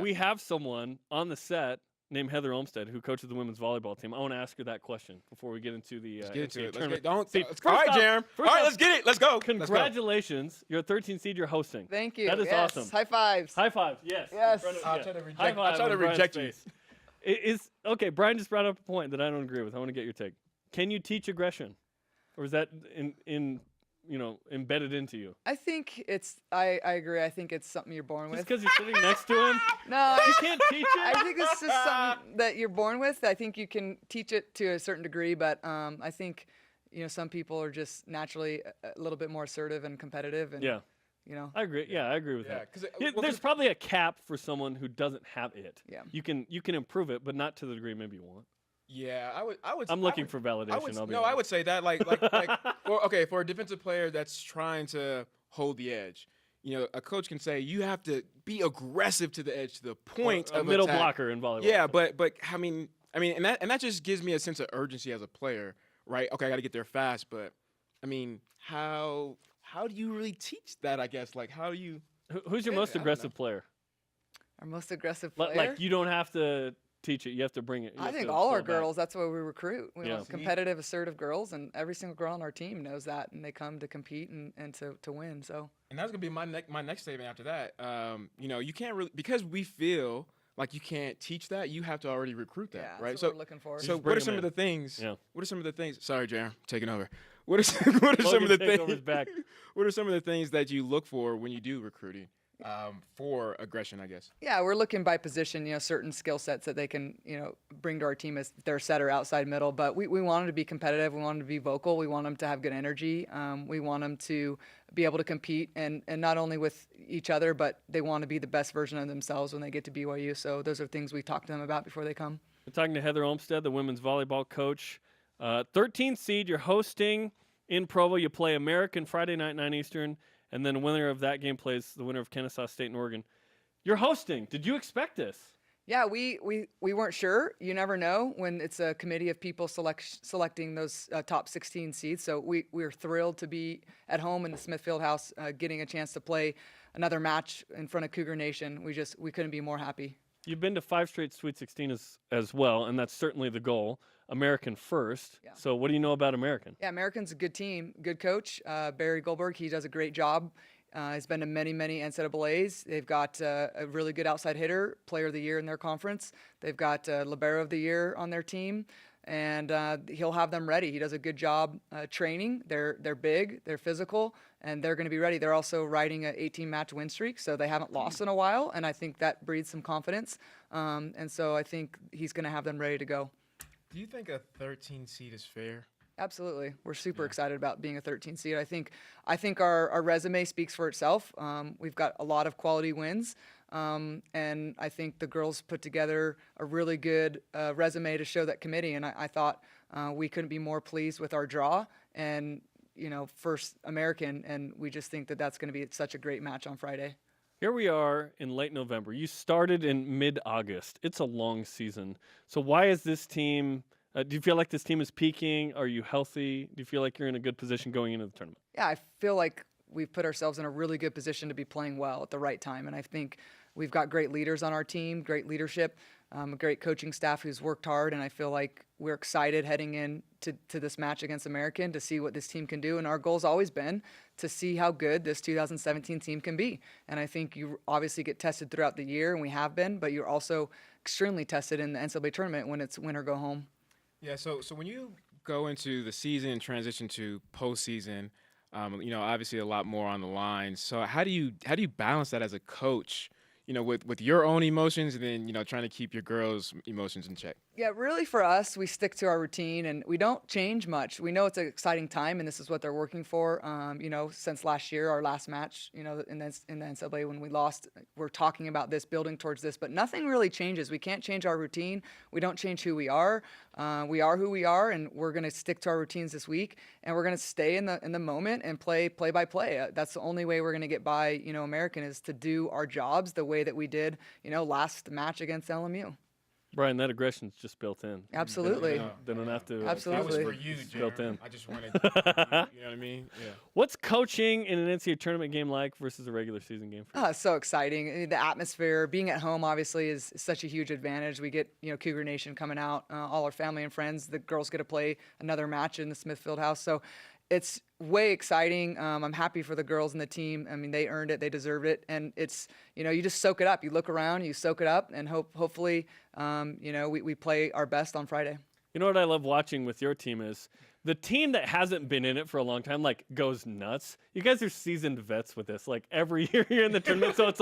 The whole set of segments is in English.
We have someone on the set named Heather Olmstead who coaches the women's volleyball team. I want to ask her that question before we get into the NCAA tournament. All right, Jerem. All right, let's get it. Let's go. Congratulations. You're a 13 seed. You're hosting. Thank you. That is awesome. High fives. High five. Yes. Yes. I'll try to reject, High five I'll try to on Brian's reject you. face. Okay, Brian just brought up a point that I don't agree with. I want to get your take. Can you teach aggression? Or is that embedded into you? I think I agree. I think it's something you're born with. Just because you're sitting next to him? No. You can't teach it? I think this is something that you're born with. I think you can teach it to a certain degree, but I think, some people are just naturally a little bit more assertive and competitive. And, yeah. I agree. Yeah, I agree with that. There's probably a cap for someone who doesn't have it. Yeah. You can improve it, but not to the degree maybe you want. Yeah, I would. I'm looking for validation. I would say that like for a defensive player that's trying to hold the edge, a coach can say you have to be aggressive to the edge to the point of a middle attack. blocker in volleyball. Yeah, but I mean, and that just gives me a sense of urgency as a player, right? Okay, I got to get there fast, but I mean, how do you really teach that? I guess how do you? Who's your most aggressive player? Our most aggressive player. Like you don't have to teach it. You have to bring it. I think all our girls, that's why we recruit. We want competitive, assertive girls, and every single girl on our team knows that, and they come to compete and to win. So. And that's gonna be my next statement after that. You can't really, because we feel like you can't teach that. You have to already recruit that, right? That's what we're looking for. So what are some of the things? Yeah. What are some of the things? Sorry, Jaron, taking over. What are some of the things? What are some of the things that you look for when you do recruiting? For aggression, I guess. Yeah, we're looking by position, certain skill sets that they can, bring to our team as their setter outside middle. But we want them to be competitive. We want them to be vocal. We want them to have good energy. We want them to be able to compete and not only with each other, but they want to be the best version of themselves when they get to BYU. So those are things we talk to them about before they come. We're talking to Heather Olmstead, the women's volleyball coach. 13th seed, you're hosting in Provo. You play American Friday night, 9 Eastern. And then the winner of that game plays the winner of Kennesaw State and Oregon. You're hosting. Did you expect this? Yeah, we weren't sure. You never know when it's a committee of people selecting those top 16 seeds. So we were thrilled to be at home in the Smith Fieldhouse, getting a chance to play another match in front of Cougar Nation. We couldn't be more happy. You've been to 5 straight Sweet 16 as well, and that's certainly the goal. American first. Yeah. So what do you know about American? Yeah, American's a good team, good coach. Barry Goldberg, he does a great job. He's been to many NCAAs. They've got a really good outside hitter, player of the year in their conference. They've got libero of the year on their team, and he'll have them ready. He does a good job training. They're big, they're physical, and they're going to be ready. They're also riding an 18-match win streak, so they haven't lost in a while, and I think that breeds some confidence. And so I think he's going to have them ready to go. Do you think a 13 seed is fair? Absolutely. We're super excited about being a 13 seed. I think our resume speaks for itself. We've got a lot of quality wins, and I think the girls put together a really good resume to show that committee, and I thought we couldn't be more pleased with our draw and, first American, and we just think that that's going to be such a great match on Friday. Here we are in late November. You started in mid-August. It's a long season. So why is this team do you feel like this team is peaking? Are you healthy? Do you feel like you're in a good position going into the tournament? Yeah, I feel like we've put ourselves in a really good position to be playing well at the right time. And I think we've got great leaders on our team, great leadership, a great coaching staff who's worked hard. And I feel like we're excited heading in to this match against American to see what this team can do. And our goal's always been to see how good this 2017 team can be. And I think you obviously get tested throughout the year, and we have been, but you're also extremely tested in the NCAA tournament when it's win or go home. Yeah, so when you go into the season and transition to postseason, obviously a lot more on the line. So how do you balance that as a coach, with your own emotions and then, trying to keep your girls' emotions in check? Yeah, really for us, we stick to our routine and we don't change much. We know it's an exciting time and this is what they're working for. Since last year, our last match, in the NCAA when we lost, we're talking about this, building towards this, but nothing really changes. We can't change our routine. We don't change who we are. We are who we are, and we're going to stick to our routines this week, and we're going to stay in the moment and play by play. That's the only way we're going to get by, American, is to do our jobs the way that we did, last match against LMU. Brian, that aggression's just built in. Absolutely. They don't have to. Absolutely. That was for you, built in. Jeremy. I just wanted, you know what I mean? Yeah. What's coaching in an NCAA tournament game like versus a regular season game for you? It's so exciting. The atmosphere, being at home, obviously, is such a huge advantage. We get, Cougar Nation coming out, all our family and friends. The girls get to play another match in the Smith Fieldhouse. So it's way exciting. I'm happy for the girls and the team. I mean, they earned it. They deserved it. And it's, you just soak it up. You look around, you soak it up, and hopefully, we play our best on Friday. You know what I love watching with your team is the team that hasn't been in it for a long time, goes nuts. You guys are seasoned vets with this. Every year you're in the tournament, so it's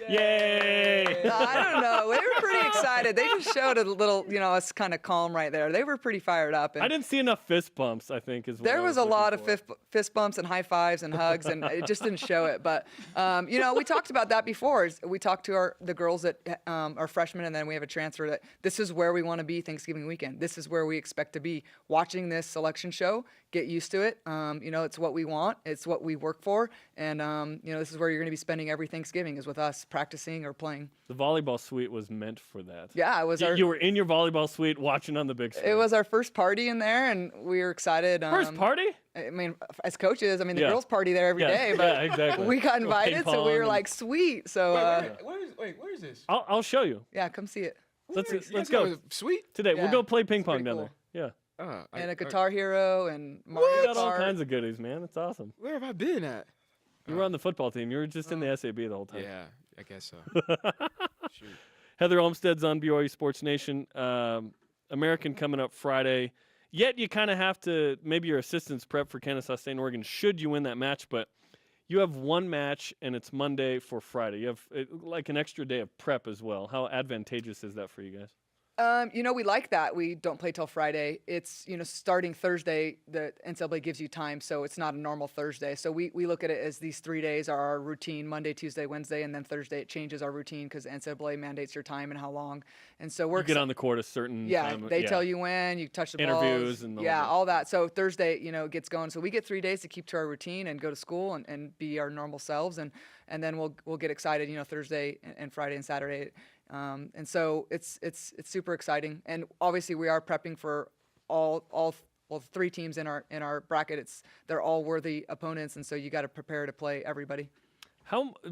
yay! I don't know. They were pretty excited. They just showed a little, us kind of calm right there. They were pretty fired up. And I didn't see enough fist bumps, I think, is what there I was a looking lot of for. fist bumps and high fives and hugs, and it just didn't show it. But, we talked about that before. We talked to the girls that are freshmen, and then we have a transfer that this is where we want to be Thanksgiving weekend. This is where we expect to be. Watching this selection show, get used to it. It's what we want. It's what we work for. And, this is where you're going to be spending every Thanksgiving is with us practicing or playing. The volleyball suite was meant for that. Yeah, it was You were in your volleyball suite watching on the big screen. It was our first party in there, and we were excited. First party? I mean, as coaches, the Yeah. girls party there every day, but yeah, exactly. we got Little invited, ping so we were pong like, sweet. So, Where is this? I'll show you. yeah, come see it. Let's go Sweet. today. We'll Yeah, go play ping pong pretty down cool. there. Yeah. And a Guitar Hero and Mario We got all Kart. kinds of goodies, man. It's awesome. Where have I been at? You were on the football team. You were just in the SAB the whole time. Yeah, I guess so. Shoot. Heather Olmstead's on BYU Sports Nation. American coming up Friday. Yet you kind of have to, maybe your assistants prep for Kennesaw State and Oregon should you win that match, but you have one match and it's Monday for Friday. You have an extra day of prep as well. How advantageous is that for you guys? We like that. We don't play till Friday. It's, starting Thursday, the NCAA gives you time, so it's not a normal Thursday. So we look at it as these 3 days are our routine, Monday, Tuesday, Wednesday, and then Thursday it changes our routine because NCAA mandates your time and how long. And so we're You get on the court a certain time. they tell you when, you touch the Interviews balls. and all that. So Thursday, it gets going. So we get 3 days to keep to our routine and go to school and be our normal selves. And then we'll get excited, Thursday and Friday and Saturday. And so it's super exciting, and obviously we are prepping for all three teams in our bracket. They're all worthy opponents, and so you got to prepare to play everybody.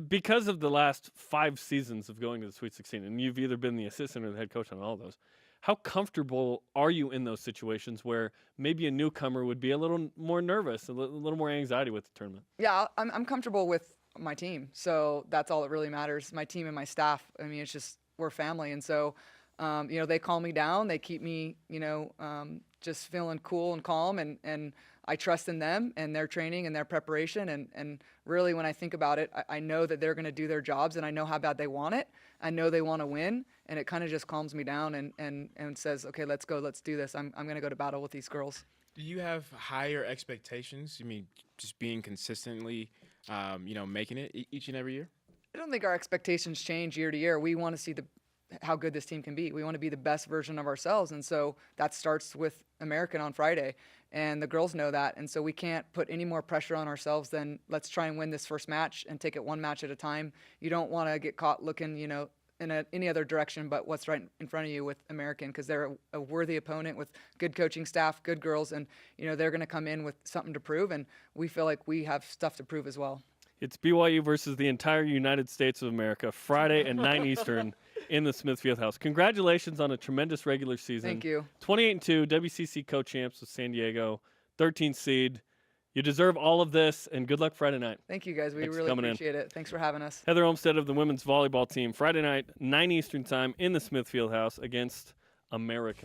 Because of the last 5 seasons of going to the Sweet 16, and you've either been the assistant or the head coach on all of those, how comfortable are you in those situations where maybe a newcomer would be a little more nervous, a little more anxiety with the tournament? Yeah, I'm comfortable with my team, so that's all that really matters. My team and my staff. I mean, it's just we're family, and so they calm me down. They keep me, just feeling cool and calm, and I trust in them and their training and their preparation. And really, when I think about it, I know that they're going to do their jobs, and I know how bad they want it. I know they want to win, and it kind of just calms me down and says, okay, let's go, let's do this. I'm going to go to battle with these girls. Do you have higher expectations? I mean, just being consistently, making it each and every year? I don't think our expectations change year to year. We want to see how good this team can be. We want to be the best version of ourselves, and so that starts with American on Friday, and the girls know that, and so we can't put any more pressure on ourselves than let's try and win this first match and take it one match at a time. You don't want to get caught looking, in any other direction but what's right in front of you with American, because they're a worthy opponent with good coaching staff, good girls, and they're going to come in with something to prove, and we feel like we have stuff to prove as well. It's BYU versus the entire United States of America, Friday at 9 Eastern in the Smith Fieldhouse. Congratulations on a tremendous regular season. Thank you. 28-2, WCC co-champs with San Diego, 13th seed. You deserve all of this, and good luck Friday night. Thank you, guys. We Thanks for really coming in. appreciate it. Thanks for having us. Heather Olmstead of the women's volleyball team, Friday night, 9 Eastern time in the Smith Fieldhouse against American.